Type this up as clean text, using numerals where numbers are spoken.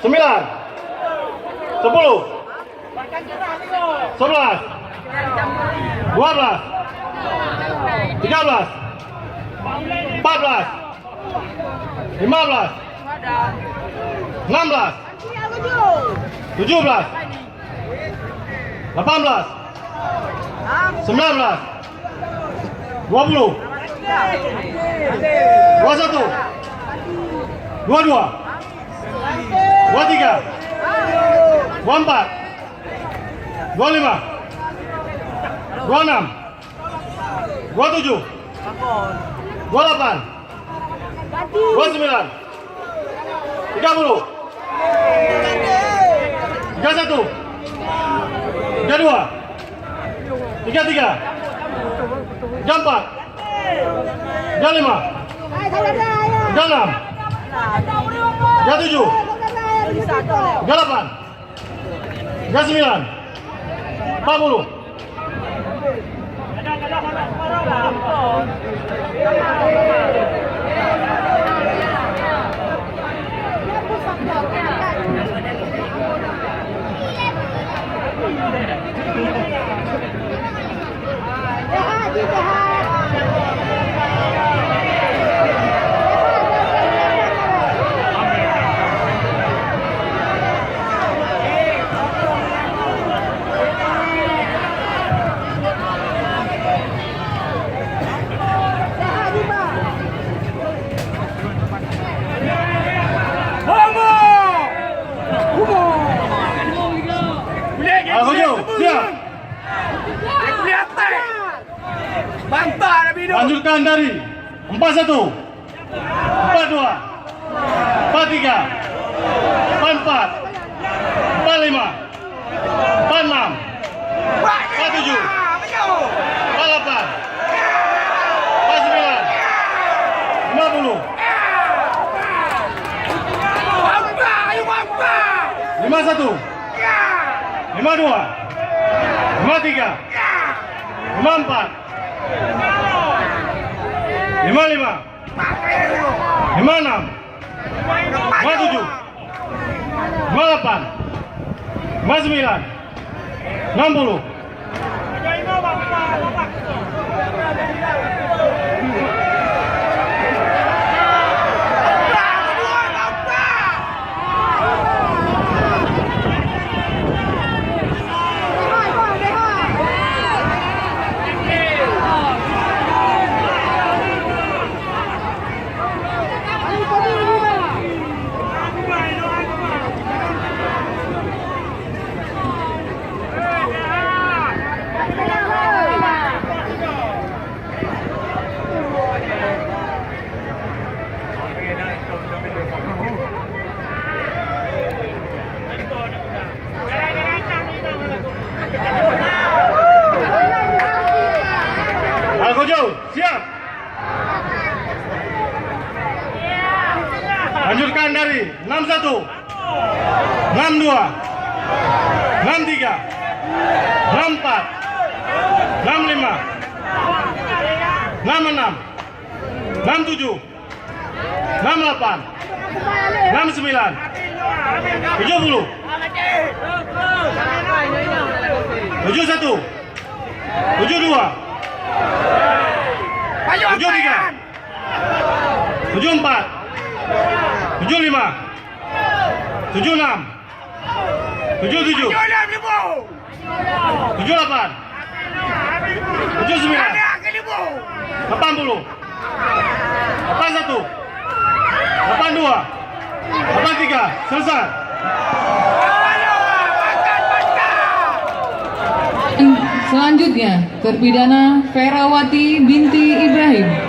9, 10, 11, 12, 13, 14, 15, 16, 17, 18, 19, 20, 21, 22, 23, 24, 25, 26, 27, 28, 29, 30, 31, 32, 33, 34, 35, 36, 37, 38, 39, 40. Lanjutkan dari 41, 42, 43, 44, 45, 46, 47, 48, 49, 50, 51, 52, 53, 54, 55, 56, 57, 58, 59, 60. Siap. Lanjutkan dari 61, 62, 63, 64, 65, 66, 67, 68, 69, 70, 71, 72, 73, 74, 75, 76, 77, 78, 79, 80, 81, 82, 83, selesai. Selanjutnya, terpidana Ferawati binti Ibrahim.